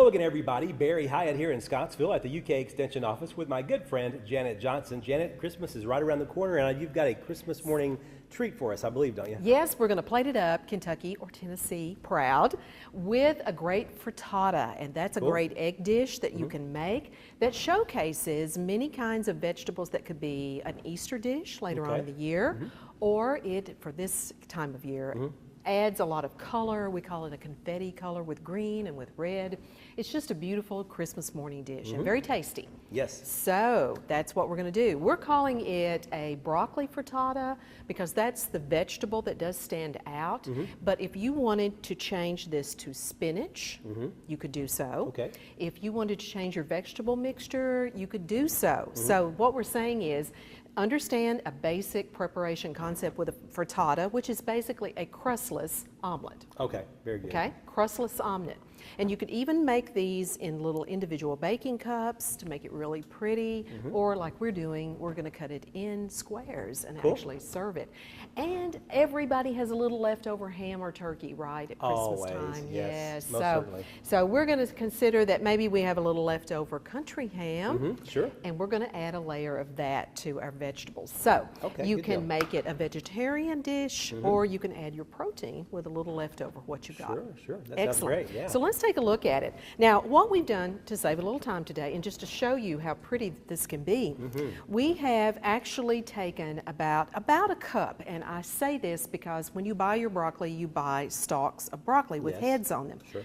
Hello again, everybody. Barry Hyatt here in Scottsville at the UK Extension Office with my good friend, Janet Johnson. Janet, Christmas is right around the corner, and you've got a Christmas morning treat for us, I believe, don't you? Yes, we're going to plate it up, Kentucky or Tennessee proud, with a great frittata, and that's a great egg dish that you can make that showcases many kinds of vegetables that could be an Easter dish later on in the year, or it, for this time of year, adds a lot of color. We call it a confetti color with green and with red. It's just a beautiful Christmas morning dish and very tasty. Yes. So that's what we're going to do. We're calling it a broccoli frittata because that's the vegetable that does stand out. But if you wanted to change this to spinach, you could do so. Okay. If you wanted to change your vegetable mixture, you could do so. So what we're saying is, understand a basic preparation concept with a frittata, which is basically a crustless omelet. Okay, very good. Okay, crustless omelet. And you could even make these in little individual baking cups to make it really pretty, or like we're doing, we're going to cut it in squares and actually serve it. And everybody has a little leftover ham or turkey, right, at Christmas time. Yes, most so, certainly. so we're going to consider that maybe we have a little leftover country ham, Sure. and we're going to add a layer of that to our vegetables. So you can make it a vegetarian dish, or you can add your protein with a little leftover what you got. Sure. That Excellent. sounds great, yeah. So let's take a look at it. Now, what we've done to save a little time today, and just to show you how pretty this can be, we have actually taken about a cup, and I say this because when you buy your broccoli, you buy stalks of broccoli with heads on them. Sure.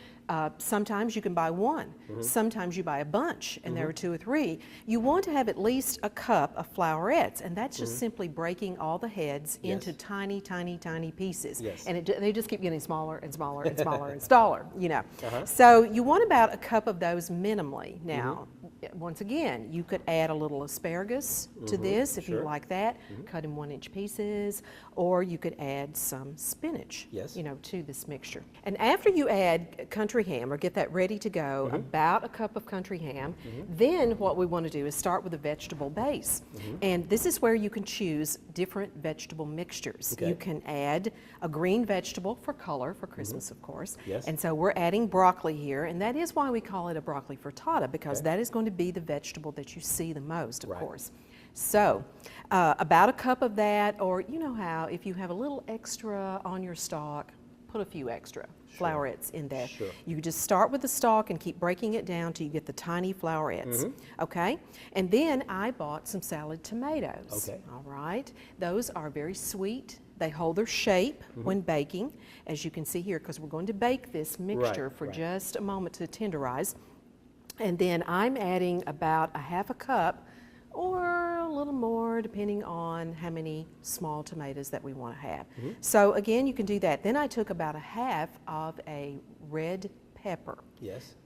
Sometimes you can buy one, sometimes you buy a bunch, and there are 2 or 3. You want to have at least a cup of flowerets, and that's just simply breaking all the heads into tiny, tiny, tiny pieces. And they just keep getting smaller and smaller and smaller and smaller, you know. So you want about a cup of those minimally. Now, once again, you could add a little asparagus to this if you like that, cut in 1-inch pieces, or you could add some spinach, you know, to this mixture. And after you add country ham, or get that ready to go, about a cup of country ham, then what we want to do is start with a vegetable base. And this is where you can choose different vegetable mixtures. You can add a green vegetable for color, for Christmas of course, and so we're adding broccoli here, and that is why we call it a broccoli frittata, because that is going to be the vegetable that you see the most, of course. So about a cup of that, or you know how, if you have a little extra on your stock, put a few extra flowerets in there. You just start with the stalk and keep breaking it down till you get the tiny flowerets. Okay? And then I bought some salad tomatoes. All right? Those are very sweet. They hold their shape when baking, as you can see here, because we're going to bake this mixture for just a moment to tenderize. And then I'm adding about a half a cup or a little more depending on how many small tomatoes that we want to have. So again, you can do that. Then I took about a half of a red pepper.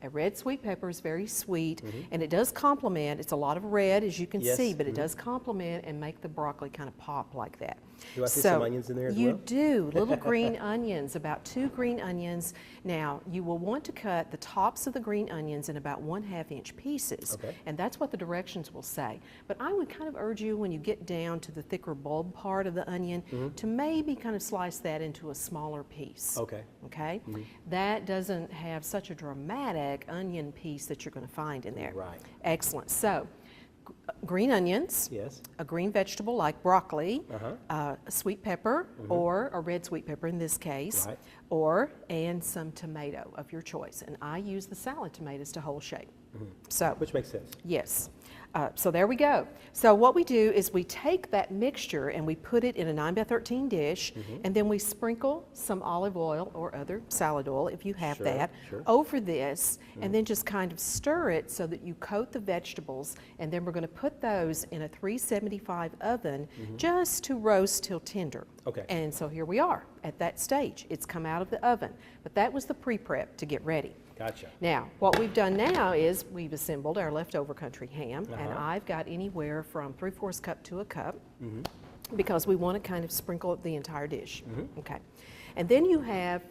A red sweet pepper is very sweet, and it does complement. It's a lot of red, as you can see, but it does complement and make the broccoli kind of pop like that. Do I see some onions in there as well? You do, little green onions, about 2 green onions. Now, you will want to cut the tops of the green onions in about 1/2-inch pieces, and that's what the directions will say. But I would kind of urge you, when you get down to the thicker bulb part of the onion, to maybe kind of slice that into a smaller piece. Okay? That doesn't have such a dramatic onion piece that you're going to find in there. Excellent. So, green onions, a green vegetable like broccoli, a sweet pepper, or a red sweet pepper in this case, and some tomato of your choice. And I use the salad tomatoes to whole shape. So, which makes sense. Yes. So there we go. So what we do is we take that mixture and we put it in a 9x13 dish, and then we sprinkle some olive oil or other salad oil, if you have that, over this, and then just kind of stir it so that you coat the vegetables, and then we're going to put those in a 375 oven just to roast till tender. And so here we are at that stage. It's come out of the oven, but that was the pre-prep to get ready. Now, what we've done now is we've assembled our leftover country ham, and I've got anywhere from 3/4 cup to a cup, because we want to kind of sprinkle the entire dish. Okay. And then you have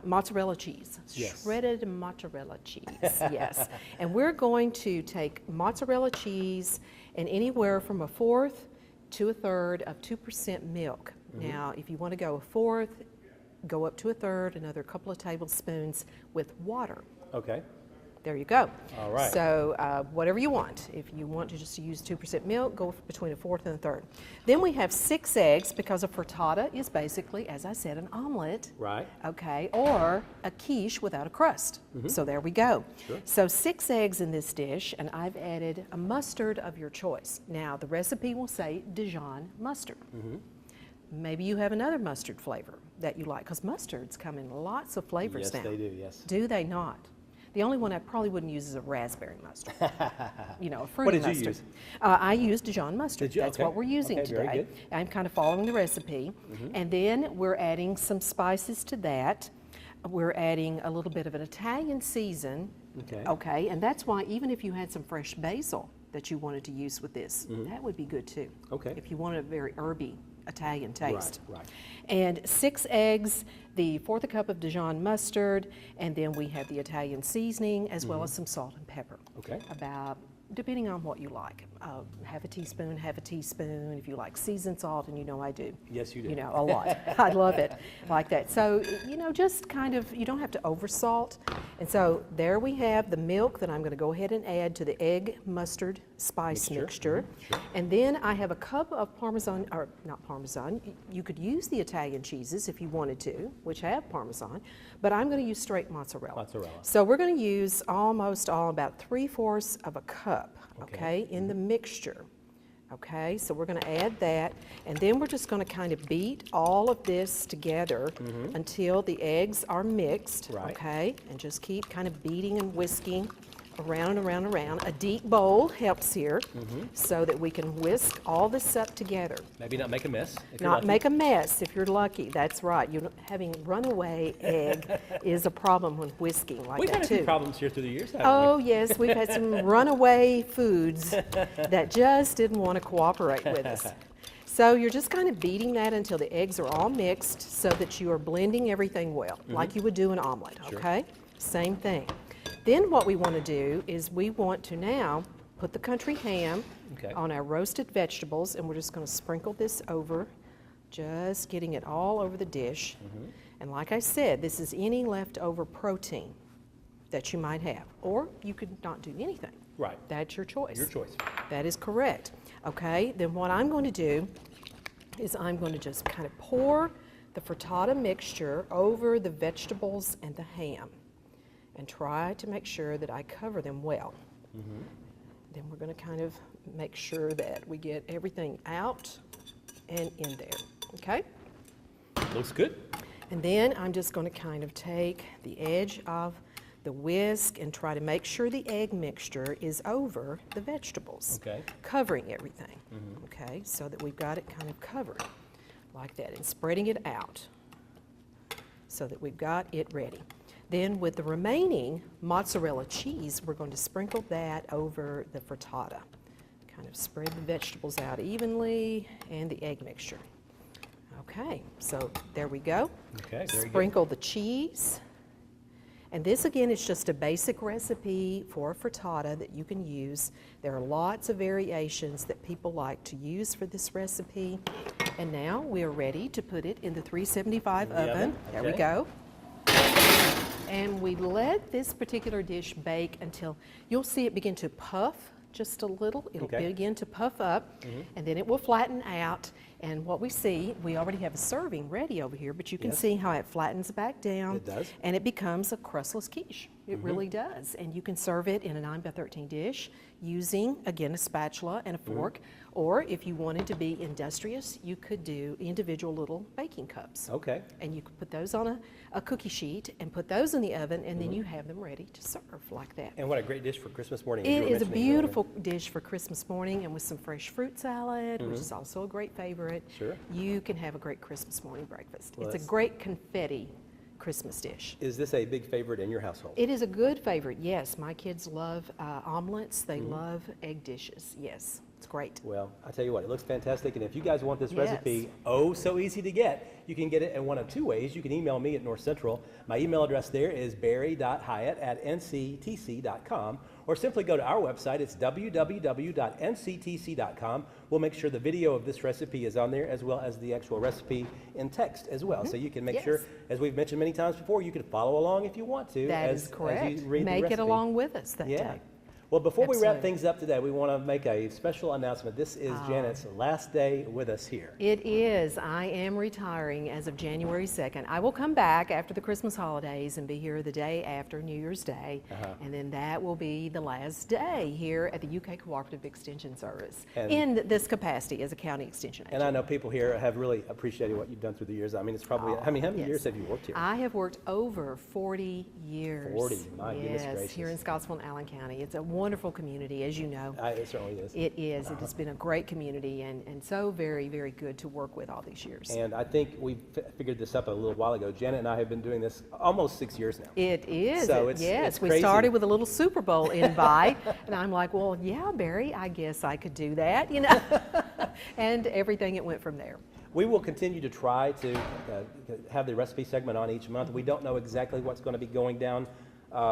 mozzarella cheese, shredded mozzarella cheese, And we're going to take mozzarella cheese and anywhere from 1/4 to 1/3 of 2% milk. Now, if you want to go 1/4, go up to 1/3, another couple of tablespoons with water. There you go. All right. So whatever you want. If you want to just use 2% milk, go between a fourth and a third. Then we have 6 eggs because a frittata is basically, as I said, an omelet. Right. Okay, or a quiche without a crust. So there we go. Sure. So 6 eggs in this dish, and I've added a mustard of your choice. Now the recipe will say Dijon mustard. Maybe you have another mustard flavor that you like, because mustards come in lots of flavors now. Yes, they do, yes. Do they not? The only one I probably wouldn't use is a raspberry mustard. You know, a fruity What did mustard. you use? I used Dijon mustard. Did you? That's Okay. what we're using Okay, very today. good. I'm kind of following the recipe. And then we're adding some spices to that. We're adding a little bit of an Italian season. Okay. Okay, and that's why even if you had some fresh basil that you wanted to use with this, that would be good too. Okay. If you wanted a very herby Italian taste. Right. And 6 eggs, the 1/4 cup of Dijon mustard, and then we have the Italian seasoning as well as some salt and pepper. Okay. About, depending on what you like, half a teaspoon. If you like seasoned salt, and you know I do. Yes, you do. You know, a lot. I love it like that. So, you know, just kind of, you don't have to over salt. And so there we have the milk that I'm going to go ahead and add to the egg mustard spice mixture. Sure. And then I have a cup of Parmesan, or not Parmesan, you could use the Italian cheeses if you wanted to, which have Parmesan, but I'm going to use straight mozzarella. Mozzarella. So we're going to use almost about 3/4 of a cup, okay, in the mixture. Okay, so we're going to add that, and then we're just going to kind of beat all of this together until the eggs are mixed, Right. okay, and just keep kind of beating and whisking around and around and around. A deep bowl helps here so that we can whisk all this up together. Maybe not make a mess. If you're Not lucky. make a mess if you're lucky. That's right. Having runaway egg is a problem when whisking like We've that had a too. few problems here through the years, haven't Oh yes, we've had some runaway foods that just didn't want to cooperate with us. So you're just kind of beating that until the eggs are all mixed so that you are blending everything well, like you would do an omelet, Sure. okay? Same thing. Then what we want to do is we want to now put the country ham Okay. on our roasted vegetables, and we're just going to sprinkle this over, just getting it all over the dish. And like I said, this is any leftover protein that you might have, or you could not do anything. Right. That's your choice. Your choice. That is correct. Okay, then what I'm going to do is I'm going to just kind of pour the frittata mixture over the vegetables and the ham and try to make sure that I cover them well. Then we're going to kind of make sure that we get everything out and in there, okay? Looks good. And then I'm just going to kind of take the edge of the whisk and try to make sure the egg mixture is over the vegetables, Okay. covering everything, okay, so that we've got it kind of covered like that, and spreading it out so that we've got it ready. Then with the remaining mozzarella cheese, we're going to sprinkle that over the frittata. Kind of spread the vegetables out evenly and the egg mixture. Okay, so there we go. Okay, very good. Sprinkle the cheese. And this again is just a basic recipe for a frittata that you can use. There are lots of variations that people like to use for this recipe. And now we are ready to put it in the 375 In the oven, There we okay. go. And we let this particular dish bake until you'll see it begin to puff just a little. It'll Okay. begin to puff up, and then it will flatten out. And what we see, we already have a serving ready over here, but you can Yes. see how it flattens back down. It does. And it becomes a crustless quiche. It really does. And you can serve it in a 9x13 dish using, again, a spatula and a fork. Or if you wanted to be industrious, you could do individual little baking cups. Okay. And you could put those on a cookie sheet and put those in the oven, and then you have them ready to serve like that. And what a great dish for Christmas morning. as you It were is a mentioning earlier. beautiful dish for Christmas morning, and with some fresh fruit salad, which is also a great favorite. Sure. You can have a great Christmas morning breakfast. Well, It's a that's- great confetti Christmas dish. Is this a big favorite in your household? It is a good favorite, yes. My kids love omelets. They love egg dishes, yes. It's great. Well, I tell you what, it looks fantastic, and if you guys want this Yes. recipe, oh so easy to get, you can get it in one of two ways. You can email me at North Central. My email address there is barry.hyatt@nctc.com, or simply go to our website. It's www.nctc.com. We'll make sure the video of this recipe is on there, as well as the actual recipe in text as well. So you can make sure, as we've mentioned many times before, you can follow along if you want to. That as is correct. you read the Make it recipe. along with us that Yeah. day. Well, before we wrap Absolutely. things up today, we want to make a special announcement. This is Janet's last day with us here. It is. I am retiring as of January 2nd. I will come back after the Christmas holidays and be here the day after New Year's Day. And then that will be the last day here at the UK Cooperative Extension Service And- in this capacity as a county extension agent. And I know people here have really appreciated what you've done through the years. I mean, it's probably, how many yes. years have you worked here? I have worked over 40 years. 40, my goodness Yes, gracious. here in Scottsville and Allen County. It's a wonderful community, as you know. It certainly is. It is. It has been a great community and so very, very good to work with all these years. And I think we figured this up a little while ago. Janet and I have been doing this almost 6 years now. It is. So it's yes, we crazy. started with a little Super Bowl invite, and I'm like, well, yeah, Barry, I guess I could do that, you know. And everything, it went from there. We will continue to try to have the recipe segment on each month. We don't know exactly what's going to be going down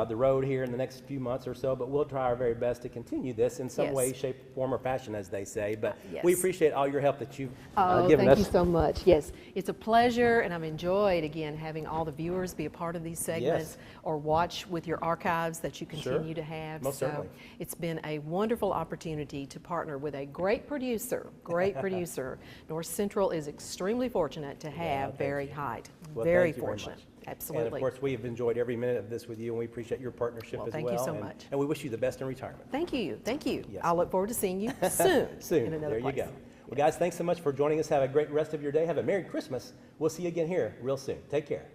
the road here in the next few months or so, but we'll try our very best to continue this in some Yes. way, shape, form, or fashion, as they say. But Yes. we appreciate all your help that you've Oh, given thank us. you so much. Yes, it's a pleasure, and I've enjoyed, again, having all the viewers be a part of these segments or watch with your archives that you continue to have. Most so certainly. it's been a wonderful opportunity to partner with a great producer, North Central is extremely fortunate to have thank Barry you. Hyde. Well, Very thank you very fortunate. much. Absolutely. And of course, we have enjoyed every minute of this with you, and we appreciate your partnership Well, as thank well. you so and, much. And we wish you the best in retirement. Thank you. Thank you. Yes. I'll look forward to seeing you soon. Soon. In another There you place. go. Well, guys, thanks so much for joining us. Have a great rest of your day. Have a Merry Christmas. We'll see you again here real soon. Take care.